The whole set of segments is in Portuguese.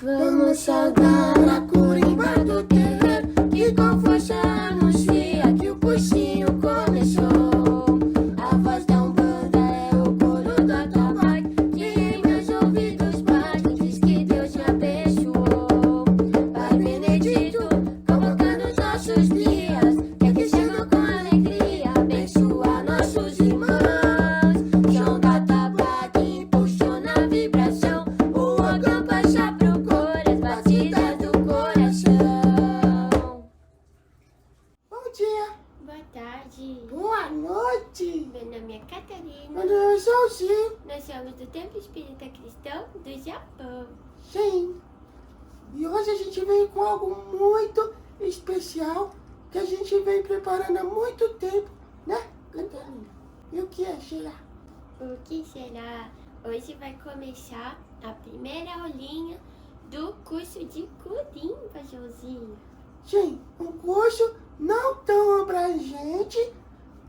Vamos saudar a corimba do terreiro, que com força anuncia que o coxinho começou. A voz da Umbanda é o coro do atabaque, que em meus ouvidos bate, diz que Deus me abençoou. Pai Benedito, convocando os nossos dias, que chegam com alegria, abençoar nossos irmãos. Chão do atabaque impulsiona a vibração, o ogã baixa pro coro as batidas do coração. Bom dia, Boa tarde, boa noite. meu nome é Catarina, Meu nome é Solzinho. nós somos do Templo Espírita Cristão do Japão. Sim. E hoje a gente veio com algo muito especial que a gente vem preparando há muito tempo, né, Catarina? E o que é, Sheila? O que será? Hoje vai começar a primeira aulinha do curso de Corimba, Joãozinho. Sim, um curso não tão abrangente,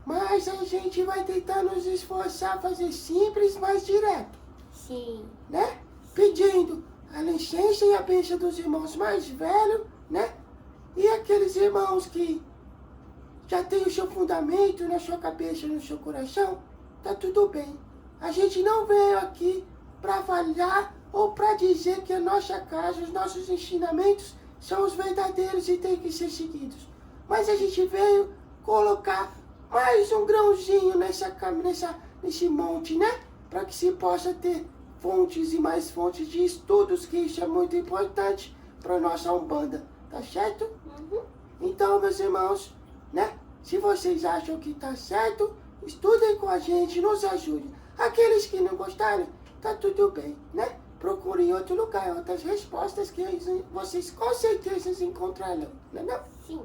mas a gente vai tentar nos esforçar a fazer simples, mas direto, Sim, né? Pedindo a licença e a bênção dos irmãos mais velhos, né? E aqueles irmãos que já têm o seu fundamento na sua cabeça e no seu coração, tá tudo bem. A gente não veio aqui para avaliar ou para dizer que a nossa casa, os nossos ensinamentos são os verdadeiros e têm que ser seguidos. Mas a gente veio colocar mais um grãozinho nesse monte, né? Para que se possa ter fontes e mais fontes de estudos, que isso é muito importante para nossa Umbanda, tá certo? Então, meus irmãos, né? Se vocês acham que tá certo, estudem com a gente, nos ajudem. Aqueles que não gostarem, tá tudo bem, né? Procurem outro lugar, outras respostas que vocês com certeza encontrarão, não é não? sim.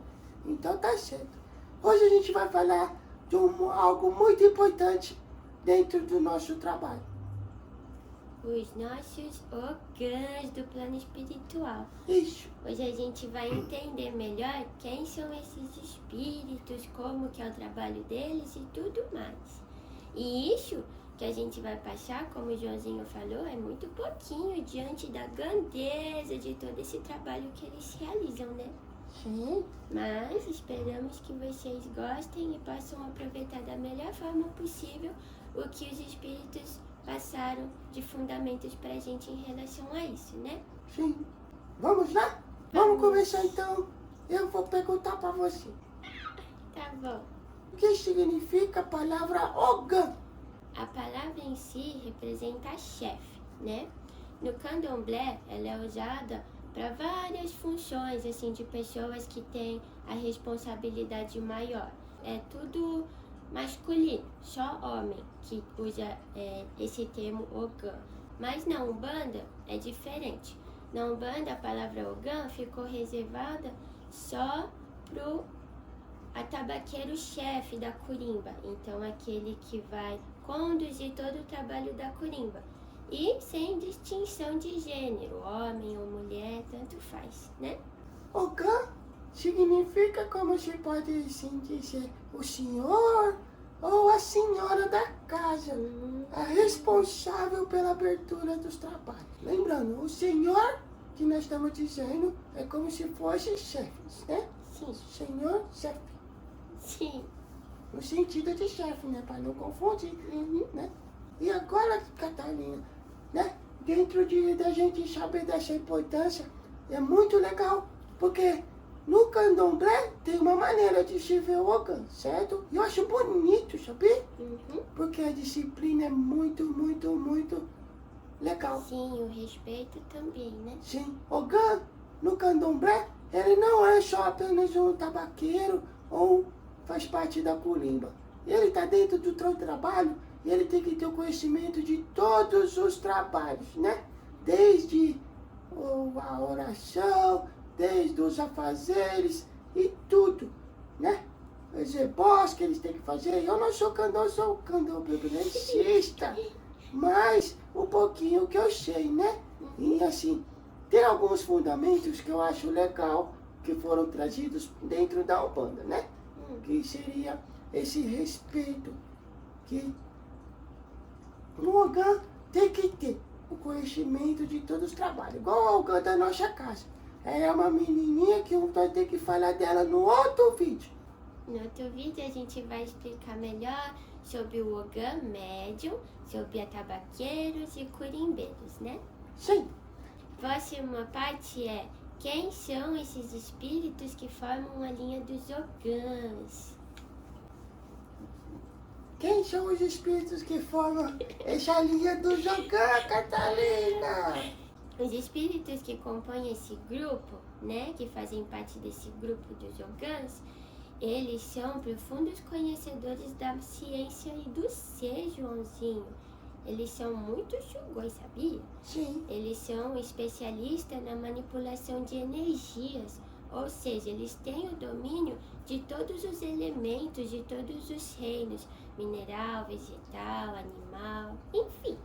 Então tá certo. Hoje a gente vai falar de algo muito importante dentro do nosso trabalho. Os nossos ogãs do plano espiritual. Isso. Hoje a gente vai entender melhor quem são esses espíritos, como que é o trabalho deles e tudo mais. E isso que a gente vai passar, como o Joãozinho falou, é muito pouquinho diante da grandeza de todo esse trabalho que eles realizam, né? Sim. Mas esperamos que vocês gostem e possam aproveitar da melhor forma possível o que os espíritos passaram de fundamentos pra gente em relação a isso, né? Sim. Vamos lá? Vamos começar então. Eu vou perguntar para você. Tá bom. O que significa a palavra ogã? A palavra em si representa chefe, né? No candomblé, ela é usada para várias funções, assim, de pessoas que têm a responsabilidade maior. É tudo masculino, só homem que usa esse termo ogã. Mas na Umbanda é diferente. Na Umbanda, a palavra ogã ficou reservada só pro atabaqueiro-chefe da corimba, então aquele que vai conduzir todo o trabalho da corimba. E sem distinção de gênero, homem ou mulher, tanto faz, né? Ogã significa, como se pode assim dizer, o senhor ou a senhora da casa, a responsável pela abertura dos trabalhos. Lembrando, o senhor que nós estamos dizendo é como se fosse chefes, né? Sim, Senhor, chefe. sim. No sentido de chefe, né? Para não confundir, né? E agora, Catarina, né? Dentro da gente saber dessa importância, é muito legal, porque no candomblé tem uma maneira de se ver o ogã, certo? E eu acho bonito, sabia? Porque a disciplina é muito, muito, muito legal. Sim, o respeito também, né? Sim, ogã no candomblé, ele não é só apenas um tabaqueiro ou faz parte da corimba. Ele está dentro do trabalho e ele tem que ter o conhecimento de todos os trabalhos, né? Desde a oração, desde os afazeres e tudo, né? Os ebós que eles têm que fazer. Eu não sou candomblé, sou candomblessista, mas um pouquinho que eu sei, né? E assim, tem alguns fundamentos que eu acho legal que foram trazidos dentro da Umbanda, né? Que seria esse respeito que o ogã tem que ter. o conhecimento de todos os trabalhos. Igual o da nossa casa. Ela é uma menininha que eu vou ter que falar dela no outro vídeo. No outro vídeo a gente vai explicar melhor sobre o Ogã médium, sobre atabaqueiros e curimbeiros, né? Sim. Próxima parte é: quem são esses espíritos que formam a linha dos Ogãs? Quem são os espíritos que formam essa linha do Ogã, Catalina? Os espíritos que compõem esse grupo, né, que fazem parte desse grupo dos Ogãs, eles são profundos conhecedores da ciência e do ser, Joãozinho. Eles são muito chugões, sabia? Sim. Eles são especialistas na manipulação de energias, ou seja, eles têm o domínio de todos os elementos, de todos os reinos, mineral, vegetal, animal, enfim.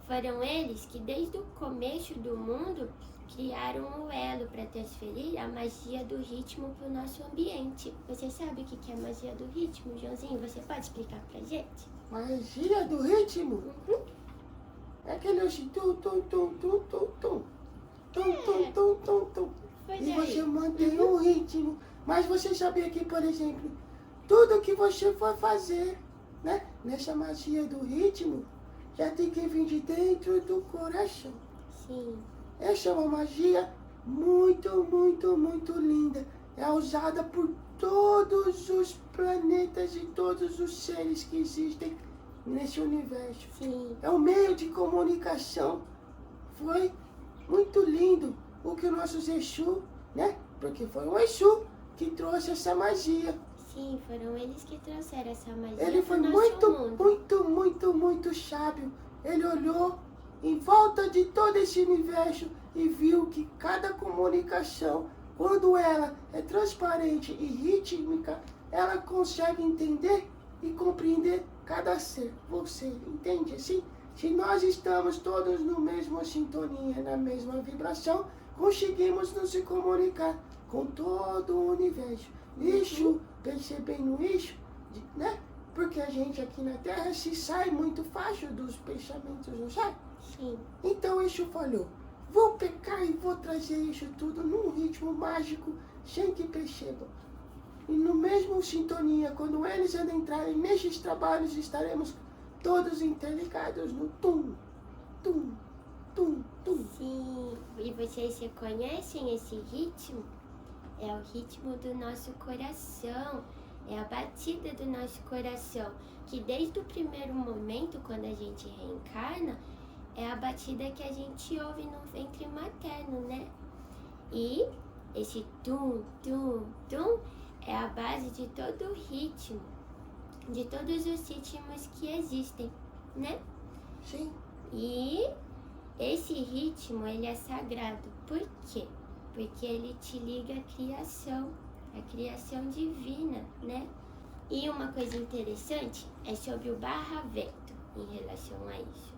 Foram eles que desde o começo do mundo criaram o elo para transferir a magia do ritmo para o nosso ambiente. Você sabe o que é a magia do ritmo, Joãozinho? Você pode explicar pra gente? Magia do ritmo? É aquele assim, tum, tum, tum, tum, tum, tum. Tum, tum, tum, tum, tum. Pois E é. você mantém um ritmo. Mas você sabia que, por exemplo, tudo que você for fazer, né, nessa magia do ritmo, já tem que vir de dentro do coração. Sim. Essa é uma magia muito, muito, muito linda. É usada por todos os planetas e todos os seres que existem nesse universo. Sim. É um meio de comunicação. Foi muito lindo o que o nosso Exu, né? Porque foi o Exu que trouxe essa magia. Sim, foram eles que trouxeram essa magia Ele foi pro nosso muito, mundo. muito, muito, muito sábio. Ele olhou em volta de todo esse universo e viu que cada comunicação, quando ela é transparente e rítmica, ela consegue entender e compreender cada ser. Você entende assim? Se nós estamos todos na mesma sintonia, na mesma vibração, conseguimos nos se comunicar com todo o universo. Isso, percebendo isso, né? Porque a gente aqui na Terra se sai muito fácil dos pensamentos, não sai? Sim. Então isso falou, vou pecar e vou trazer isso tudo num ritmo mágico, sem que percebam. E no mesmo sintonia, quando eles adentrarem nesses trabalhos, estaremos todos interligados no tum, tum, tum, tum. Sim. E vocês reconhecem esse ritmo? É o ritmo do nosso coração. É a batida do nosso coração. Que desde o primeiro momento, quando a gente reencarna, é a batida que a gente ouve no ventre materno, né? E esse tum, tum, tum é a base de todo o ritmo, de todos os ritmos que existem, né? Sim, E esse ritmo, ele é sagrado. Por quê? Porque ele te liga à criação divina, né? E uma coisa interessante é sobre o barra-vento em relação a isso.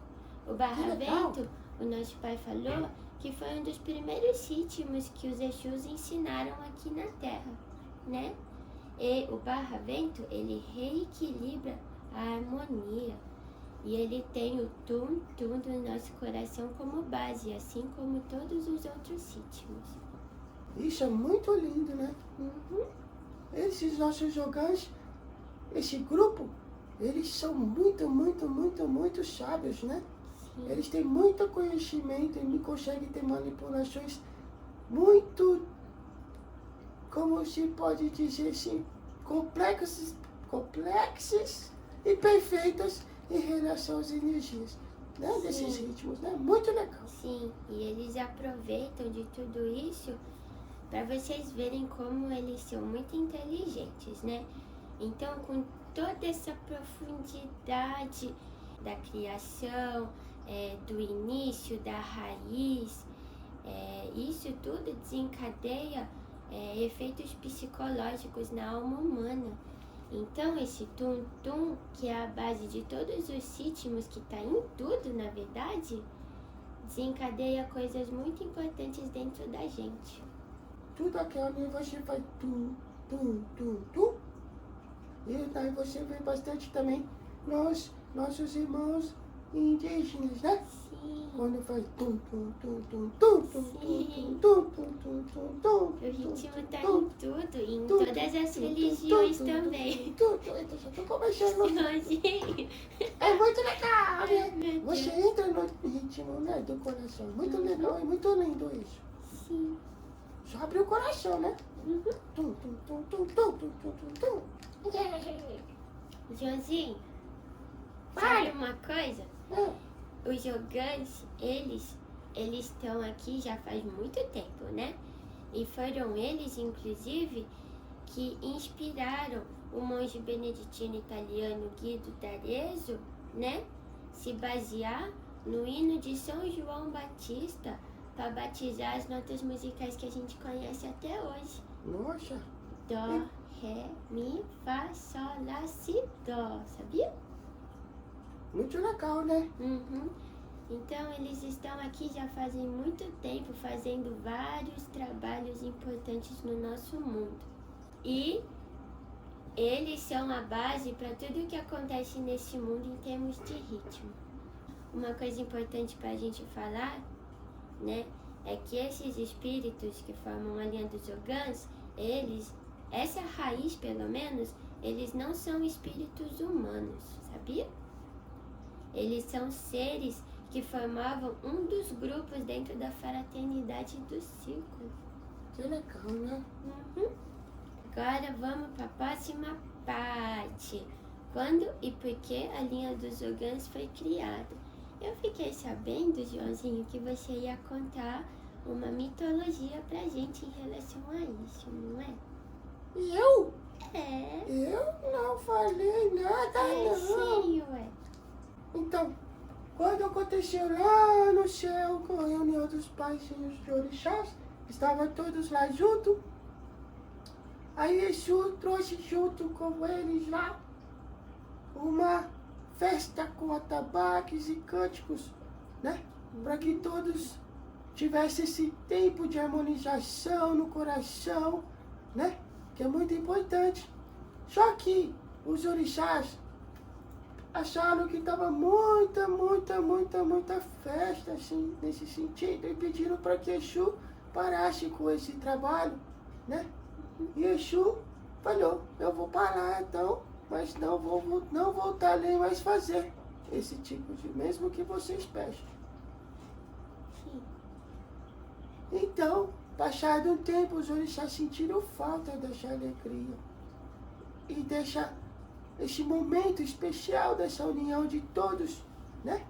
O barra-vento, o nosso pai falou que foi um dos primeiros ritmos que os Exus ensinaram aqui na Terra, né? E o barra-vento, ele reequilibra a harmonia. E ele tem o tum-tum do nosso coração como base, assim como todos os outros ritmos. isso é muito lindo, né? Uhum. Esses nossos Ogãs, esse grupo, eles são muito, muito, muito, muito sábios, né? Sim. Eles têm muito conhecimento e conseguem ter manipulações muito, como se pode dizer assim, complexas e perfeitas em relação às energias, né? Sim. Desses ritmos, né? Muito legal. Sim, e eles aproveitam de tudo isso para vocês verem como eles são muito inteligentes, né? Então, com toda essa profundidade da criação, do início, da raiz, isso tudo desencadeia efeitos psicológicos na alma humana. Então, esse tum-tum, que é a base de todos os ritmos, que está em tudo, na verdade, desencadeia coisas muito importantes dentro da gente. Tudo aquilo ali você faz tum, tum, tum, tum. E daí você vê bastante também nossos irmãos indígenas, né? Sim. Quando faz tum, tum, tum, tum, tum, tum, Sim. tum, tum, tum, tum, tum, O ritmo tá em tudo, e em todas as religiões também. Eu já tô começando. Joãozinho. É muito legal, Ai, né? meu Você Deus. entra no ritmo, né, do coração. Muito legal e muito lindo isso. Sim. Só abre o coração, né? Uhum. Tum, tum, tum, tum, tum, tum, tum, tum, tum. Joãozinho, Fala. sabe uma coisa? Os Ogãs, eles estão aqui já faz muito tempo, né? E foram eles, inclusive, que inspiraram o monge beneditino italiano Guido d'Arezzo, né? Se basear no hino de São João Batista para batizar as notas musicais que a gente conhece até hoje. Nossa, Dó, ré, mi, fá, sol, lá, si, dó, sabia? muito legal, né? Uhum. Então eles estão aqui já fazem muito tempo fazendo vários trabalhos importantes no nosso mundo. E eles são a base para tudo que acontece nesse mundo em termos de ritmo. Uma coisa importante para a gente falar, né, é que esses espíritos que formam a linha dos Ogãs, eles, essa raiz pelo menos, eles não são espíritos humanos, sabia? Eles são seres que formavam um dos grupos dentro da fraternidade do círculo. Que legal, né? Uhum. Agora vamos para a próxima parte. Quando e por que a linha dos Ogãs foi criada? Eu fiquei sabendo, Joãozinho, que você ia contar uma mitologia pra gente em relação a isso, não é? E eu? É. Eu não falei nada, não. Sim, ué. Então, quando aconteceu lá no céu, com a reunião dos paizinhos de orixás, estavam todos lá juntos. Aí Exu trouxe junto com eles lá uma festa com atabaques e cânticos, né? Para que todos tivessem esse tempo de harmonização no coração, né? Que é muito importante. Só que os orixás acharam que estava muita festa, assim, nesse sentido, e pediram para que Exu parasse com esse trabalho, né? E Exu falou, eu vou parar então, mas não vou voltar nem mais fazer esse tipo de, mesmo que vocês peçam. Sim. Então, passado um tempo, os orixás sentiram falta dessa alegria e esse momento especial dessa união de todos, né?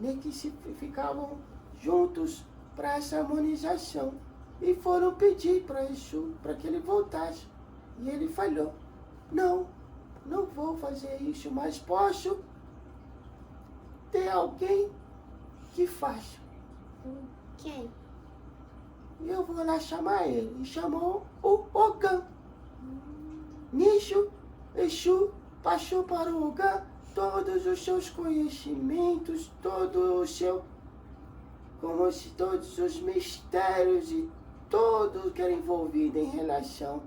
Nem que se ficavam juntos para essa harmonização. E foram pedir para Exu, para que ele voltasse. E ele falou, não vou fazer isso, mas posso ter alguém que faça. Quem? E eu vou lá chamar ele. E chamou o Ogã. Nisso, Exu passou para o Ogã todos os seus conhecimentos, como se todos os mistérios e tudo que era envolvido em relação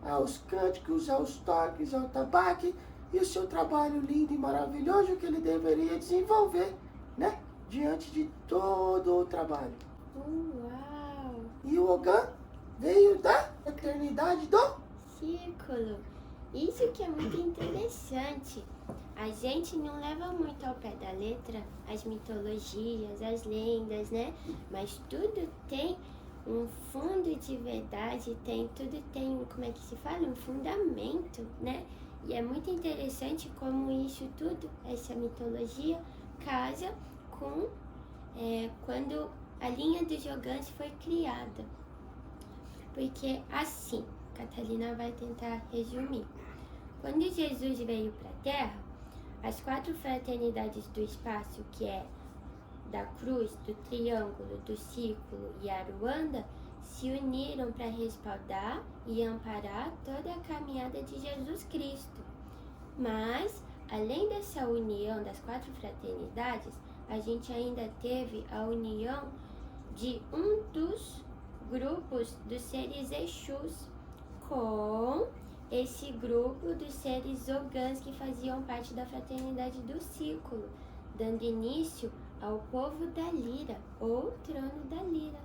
aos cânticos, aos toques, ao tabaque e o seu trabalho lindo e maravilhoso que ele deveria desenvolver, né? Diante de todo o trabalho. Uau! E o Ogã veio da eternidade do Círculo. Isso que é muito interessante. A gente não leva muito ao pé da letra as mitologias, as lendas, né? Mas tudo tem um fundo de verdade, tudo tem, como é que se fala? Um fundamento, né? E é muito interessante como isso tudo, essa mitologia, casa com quando a linha dos Ogãs foi criada. Porque assim, Catalina vai tentar resumir. Quando Jesus veio para a Terra, as 4 fraternidades do espaço, que é da cruz, do triângulo, do círculo e Aruanda, se uniram para respaldar e amparar toda a caminhada de Jesus Cristo. Mas, além dessa união das 4 fraternidades, a gente ainda teve a união de um dos grupos dos seres Exus com esse grupo dos seres Ogãs que faziam parte da fraternidade do círculo, dando início ao povo da Lira, ou Trono da Lira.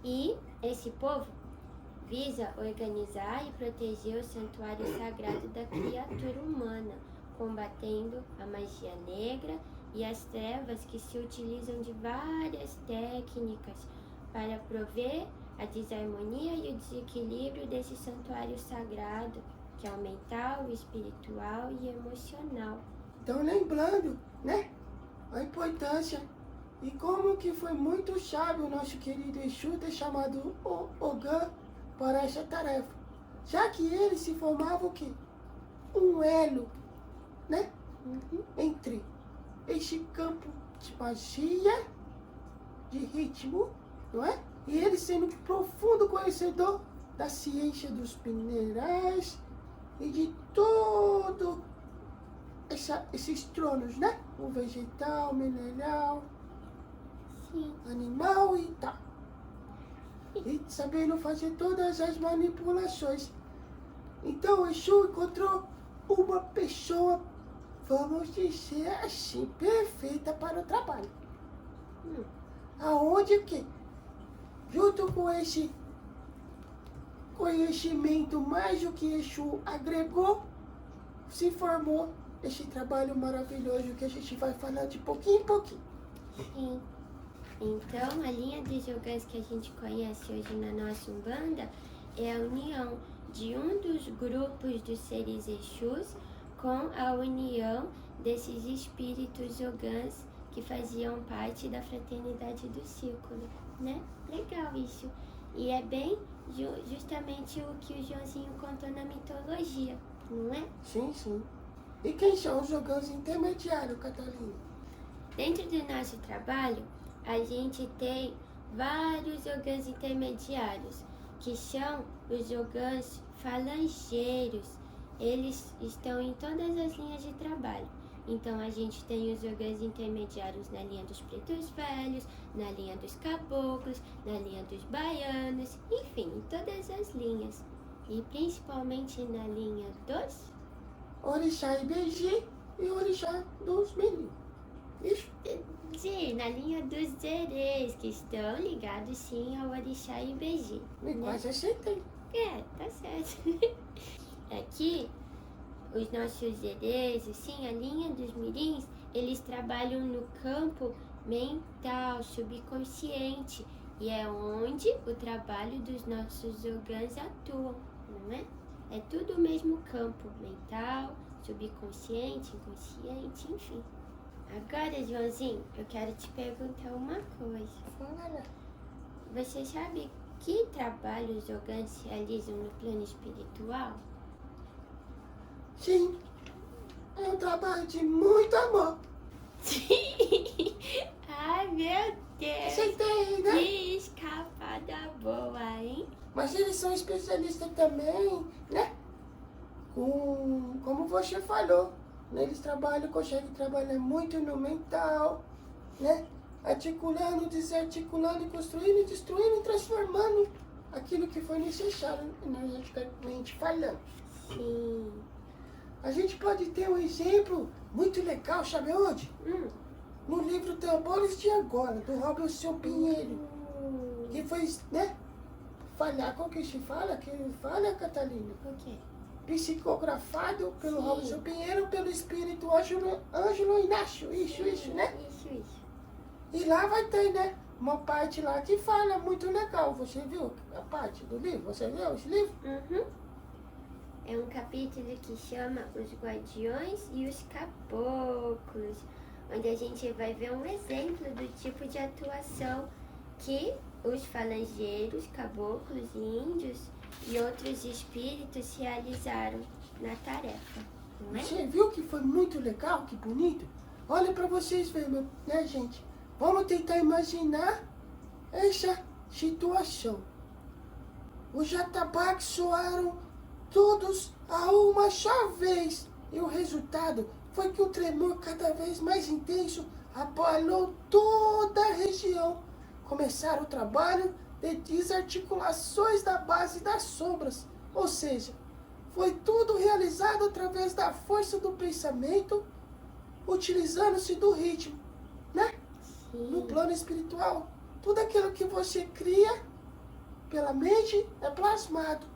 E esse povo visa organizar e proteger o santuário sagrado da criatura humana, combatendo a magia negra e as trevas que se utilizam de várias técnicas para prover a desarmonia e o desequilíbrio desse santuário sagrado, que é o mental, o espiritual e emocional. Então, lembrando, né, a importância e como que foi muito sábio o nosso querido Exu ter chamado o Ogã para essa tarefa, já que ele se formava o quê? Um elo, né, entre este campo de magia, de ritmo, não é? E ele sendo um profundo conhecedor da ciência dos minerais e de todo esses tronos, né? O vegetal, mineral, Sim. animal e tal. E sabendo fazer todas as manipulações. Então o Exu encontrou uma pessoa, vamos dizer assim, perfeita para o trabalho. Aonde que, junto com esse conhecimento mais o que Exu agregou, se formou esse trabalho maravilhoso que a gente vai falar de pouquinho em pouquinho. Sim. Então, a linha dos Ogãs que a gente conhece hoje na nossa Umbanda é a união de um dos grupos dos seres Exus com a união desses espíritos Ogãs que faziam parte da fraternidade do círculo, né? Legal isso. E é bem justamente o que o Joãozinho contou na mitologia, não é? Sim, sim. E quem são os Ogãs intermediários, Catalina? Dentro do nosso trabalho, a gente tem vários Ogãs intermediários, que são os Ogãs falangeiros. Eles estão em todas as linhas de trabalho. Então, a gente tem os Ogãs intermediários na linha dos pretos velhos, na linha dos caboclos, na linha dos baianos, enfim, em todas as linhas. E principalmente na linha dos... Orixá Ibeji e Orixá dos Meninos. Isso? Sim, na linha dos Zerês, que estão ligados sim ao Orixá Ibeji. Quase acertei. É, tá certo. Aqui, os nossos Zerês, sim, a linha dos Mirins, eles trabalham no campo mental, subconsciente. E é onde o trabalho dos nossos Ogãs atuam, não é? É tudo o mesmo campo, mental, subconsciente, inconsciente, enfim. Agora, Joãozinho, eu quero te perguntar uma coisa. Fala. Você sabe que trabalho os Ogãs realizam no plano espiritual? Sim, é um trabalho de muito amor. Sim! Ai, meu Deus! Acertei, né? Que escapada boa, hein? Mas eles são especialistas também, né? Como você falou, né? Eles conseguem trabalhar muito no mental, né? Articulando, desarticulando, construindo, destruindo e transformando aquilo que foi necessário, energeticamente falando. Sim. A gente pode ter um exemplo muito legal, sabe onde? No livro Tambores de Angola, do Robson Pinheiro, que foi, né? Como que se fala? Que fala, Catalina? O quê? Psicografado pelo Sim. Robson Pinheiro, pelo espírito Ângelo Inácio. Isso, né? Isso. E lá vai ter, né? Uma parte lá que fala muito legal. Você viu a parte do livro? Você leu esse livro? É um capítulo que chama Os Guardiões e os Caboclos, onde a gente vai ver um exemplo do tipo de atuação que os falangeiros, caboclos e índios e outros espíritos realizaram na tarefa, não é? Você viu que foi muito legal, que bonito? Olha pra vocês verem, né, gente? Vamos tentar imaginar essa situação. Os atabaques soaram todos a uma só vez. E o resultado foi que um tremor cada vez mais intenso abalou toda a região. Começaram o trabalho de desarticulações da base das sombras. Ou seja, foi tudo realizado através da força do pensamento, utilizando-se do ritmo, né? no plano espiritual. Tudo aquilo que você cria pela mente é plasmado.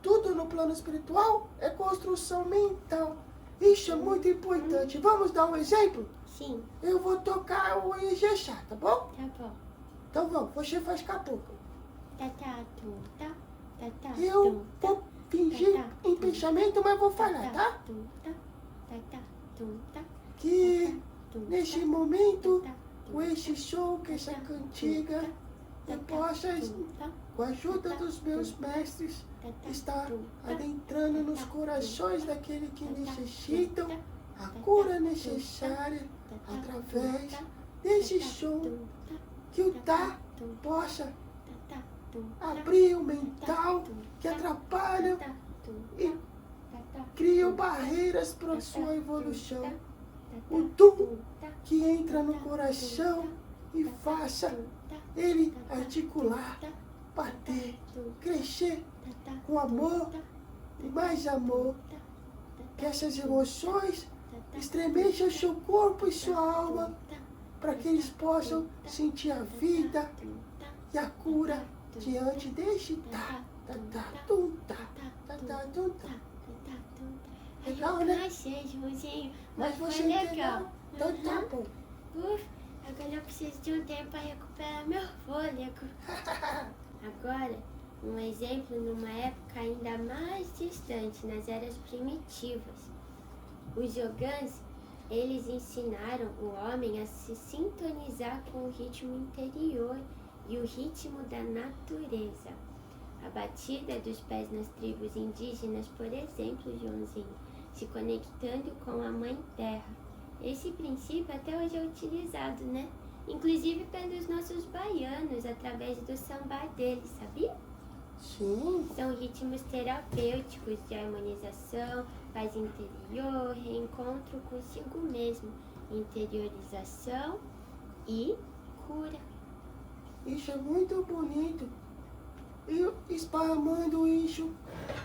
Tudo no plano espiritual é construção mental. Isso é muito importante. Vamos dar um exemplo? Sim, Eu vou tocar o Ijexá, tá bom? tá bom. Então vamos, você faz caboclo. Tá, tá, tum, tá. Tá, tá, Eu tum, tá. vou fingir Tá, tá, em tum. pensamento, mas vou falar, tá? Tum, tá. Tá, tá, tum, tá. Que Tum, neste tá. momento, Tá, tum, com este som, com essa cantiga, eu possa, tá. com a ajuda dos meus mestres, estar adentrando nos corações daqueles que necessitam a cura necessária através desse som, que o Tá possa abrir o mental que atrapalha e cria barreiras para a sua evolução. O Tum que entra no coração e faça ele articular, bater, crescer com amor e mais amor. Que essas emoções estremejam seu corpo e sua alma para que eles possam sentir a vida e a cura diante deste tá, tá, tá, tum, tá, tá, tá, tum, tá. Legal, né? Achei, Joãozinho. Mas Foi você legal. entendeu? Então tá bom. Agora eu preciso de um tempo para recuperar meu fôlego. Agora, um exemplo numa época ainda mais distante, nas eras primitivas. Os Yogãs, eles ensinaram o homem a se sintonizar com o ritmo interior e o ritmo da natureza. A batida dos pés nas tribos indígenas, por exemplo, Joãozinho, se conectando com a Mãe Terra. Esse princípio até hoje é utilizado, né? Inclusive pelos nossos baianos, através do samba deles, sabia? Sim. São ritmos terapêuticos de harmonização, paz interior, reencontro consigo mesmo, interiorização e cura. Isso é muito bonito. E esparramando isso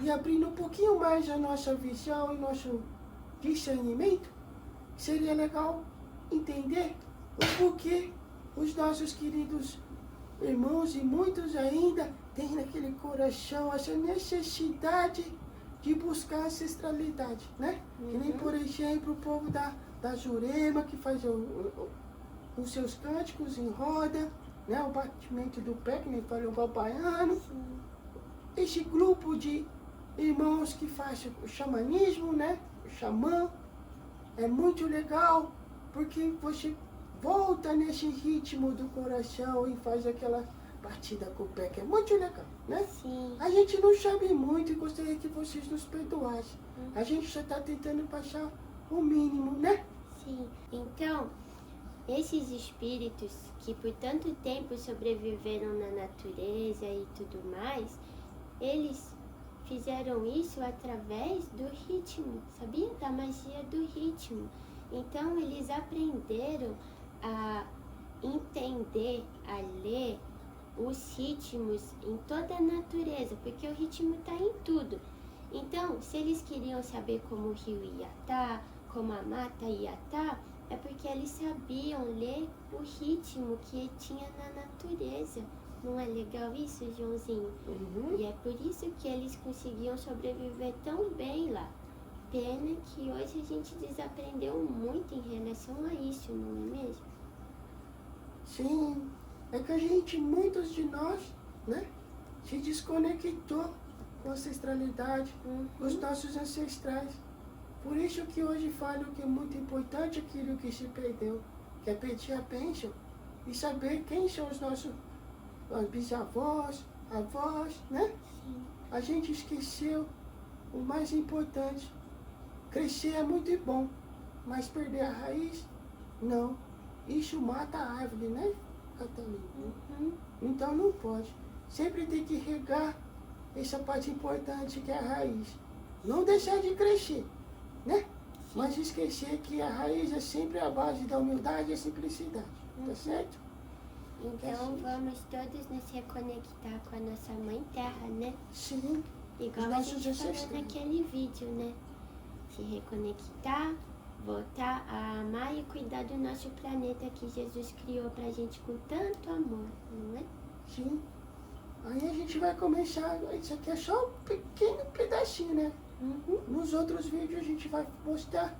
e abrindo um pouquinho mais a nossa visão e nosso discernimento, seria legal entender o porquê os nossos queridos irmãos e muitos ainda têm naquele coração essa necessidade de buscar ancestralidade, né? Que nem, por exemplo, o povo da Jurema, que faz os seus cânticos em roda, né? O batimento do pé, que nem falou o baiano. Esse grupo de irmãos que faz o xamanismo, né? O xamã. É muito legal, porque você volta nesse ritmo do coração e faz aquela batida com o pé, que é muito legal, né? Sim. A gente não sabe muito e gostaria que vocês nos perdoassem. A gente só está tentando passar o mínimo, né? Sim. Então, esses espíritos que por tanto tempo sobreviveram na natureza e tudo mais, eles fizeram isso através do ritmo, sabia? Da magia do ritmo. Então, eles aprenderam a entender, a ler os ritmos em toda a natureza, porque o ritmo está em tudo. Então, se eles queriam saber como o rio ia estar, como a mata ia estar, é porque eles sabiam ler o ritmo que tinha na natureza. Não é legal isso, Joãozinho? E é por isso que eles conseguiam sobreviver tão bem lá. Pena que hoje a gente desaprendeu muito em relação a isso, não é mesmo? Sim, é que a gente, muitos de nós, né, se desconectou com a ancestralidade, os nossos ancestrais. Por isso que hoje falo que é muito importante aquilo que se perdeu, que é pedir a bênção e saber quem são os nossos bisavós, avós, né? Sim. A gente esqueceu o mais importante. Crescer é muito bom, mas perder a raiz, não. Isso mata a árvore, né, Catalina? Então não pode. Sempre tem que regar essa parte importante que é a raiz. Não deixar de crescer, né? Mas esquecer que a raiz é sempre a base da humildade e a simplicidade, tá certo? Então vamos todos nos reconectar com a nossa Mãe Terra, né? Sim. Igual Os a nossos gente falou ancestrais. naquele vídeo, né? Se reconectar voltar a amar e cuidar do nosso planeta que Jesus criou pra gente com tanto amor, não é? Sim. Aí a gente vai começar, isso aqui é só um pequeno pedacinho, né? Uhum. Nos outros vídeos a gente vai mostrar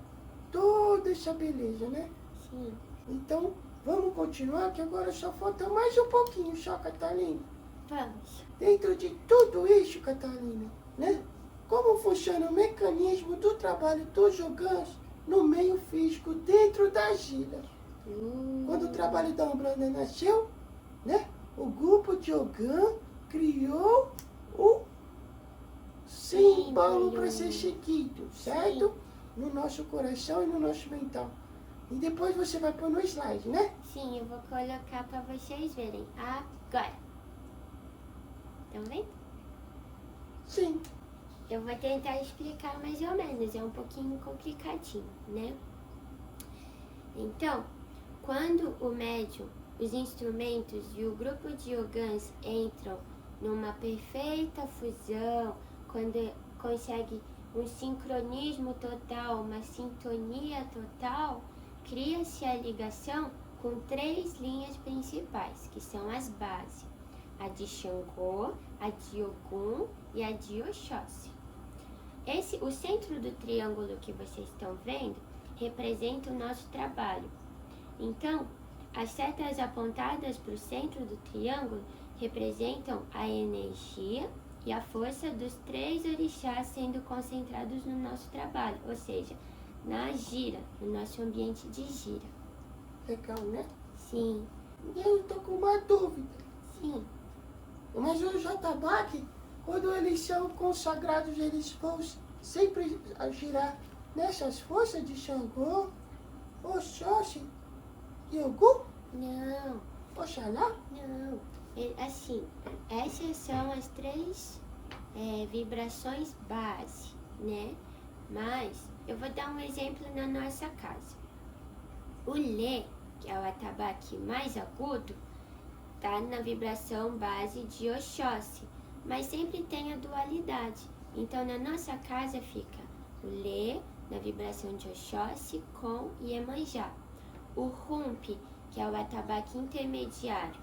toda essa beleza, né? Sim. Então, vamos continuar, que agora só falta mais um pouquinho só, Catalina. Vamos. Dentro de tudo isso, Catalina, né? Como funciona o mecanismo do trabalho dos Ogãs no meio físico dentro das ilhas? Quando o trabalho da Umbanda nasceu, né? O grupo de Ogã criou o símbolo para ser seguido, certo? No nosso coração e no nosso mental. E depois você vai pôr no slide, né? Sim, eu vou colocar pra vocês verem agora. Estão vendo? Sim. Eu vou tentar explicar mais ou menos, é um pouquinho complicadinho, né? Então, quando o médium, os instrumentos e o grupo de Ogãs entram numa perfeita fusão, quando consegue um sincronismo total, uma sintonia total, cria-se a ligação com 3 linhas principais, que são as bases: a de Xangô, a de Ogum e a de Oxóssi. O centro do triângulo que vocês estão vendo representa o nosso trabalho. Então, as setas apontadas para o centro do triângulo representam a energia e a força dos 3 orixás sendo concentrados no nosso trabalho, ou seja, na gira, no nosso ambiente de gira. Legal, né? Sim, E eu tô com uma dúvida. sim. Mas os atabaque, quando eles são consagrados, eles vão sempre girar nessas forças de Xangô, Oxóssi e Ogum? Não, Oxalá? não. Assim, essas são as 3 vibrações base, né? Mas eu vou dar um exemplo na nossa casa. O Lê, que é o atabaque mais agudo, tá na vibração base de Oxóssi, mas sempre tem a dualidade. Então, na nossa casa fica o Lê na vibração de Oxóssi com Iemanjá. O Rumpi, que é o atabaque intermediário,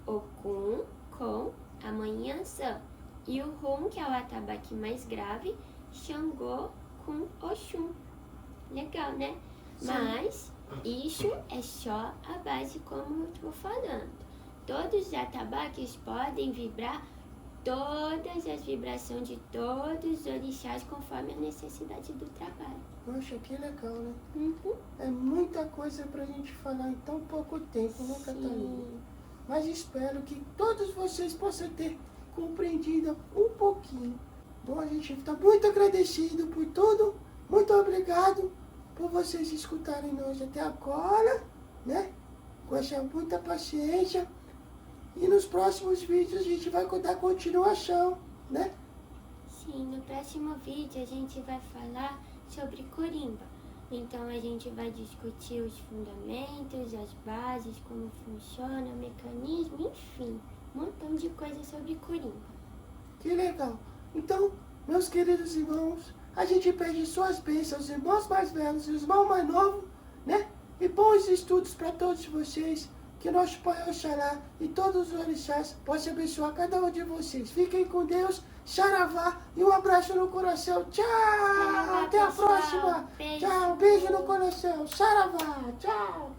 Ogum com Amanhãzã. E o Rum, que é o atabaque mais grave, Xangô com Oxum. Legal, né? Sim. Mas isso é só a base, como eu estou falando. Todos os atabaques podem vibrar todas as vibrações de todos os orixás conforme a necessidade do trabalho. Poxa, que legal, né? Uhum. É muita coisa pra gente falar em tão pouco tempo, né, Catalina? Sim. Mas espero que todos vocês possam ter compreendido um pouquinho. Bom, a gente está muito agradecido por tudo. Muito obrigado por vocês escutarem nós até agora, né? Com essa muita paciência. E nos próximos vídeos a gente vai dar continuação, né? Sim, no próximo vídeo a gente vai falar sobre Corimba. Então a gente vai discutir os fundamentos, as bases, como funciona, o mecanismo, enfim, um montão de coisas sobre Corimba. Que legal. Então, meus queridos irmãos, a gente pede suas bênçãos, os irmãos mais velhos e os irmãos mais novos, né? E bons estudos para todos vocês. Que nosso Pai Oxalá e todos os orixás possam abençoar cada um de vocês. Fiquem com Deus, Saravá e um abraço no coração. Tchau! Saravá, Até a pessoal. próxima! Beijo. Tchau! Beijo no coração. Saravá! Tchau!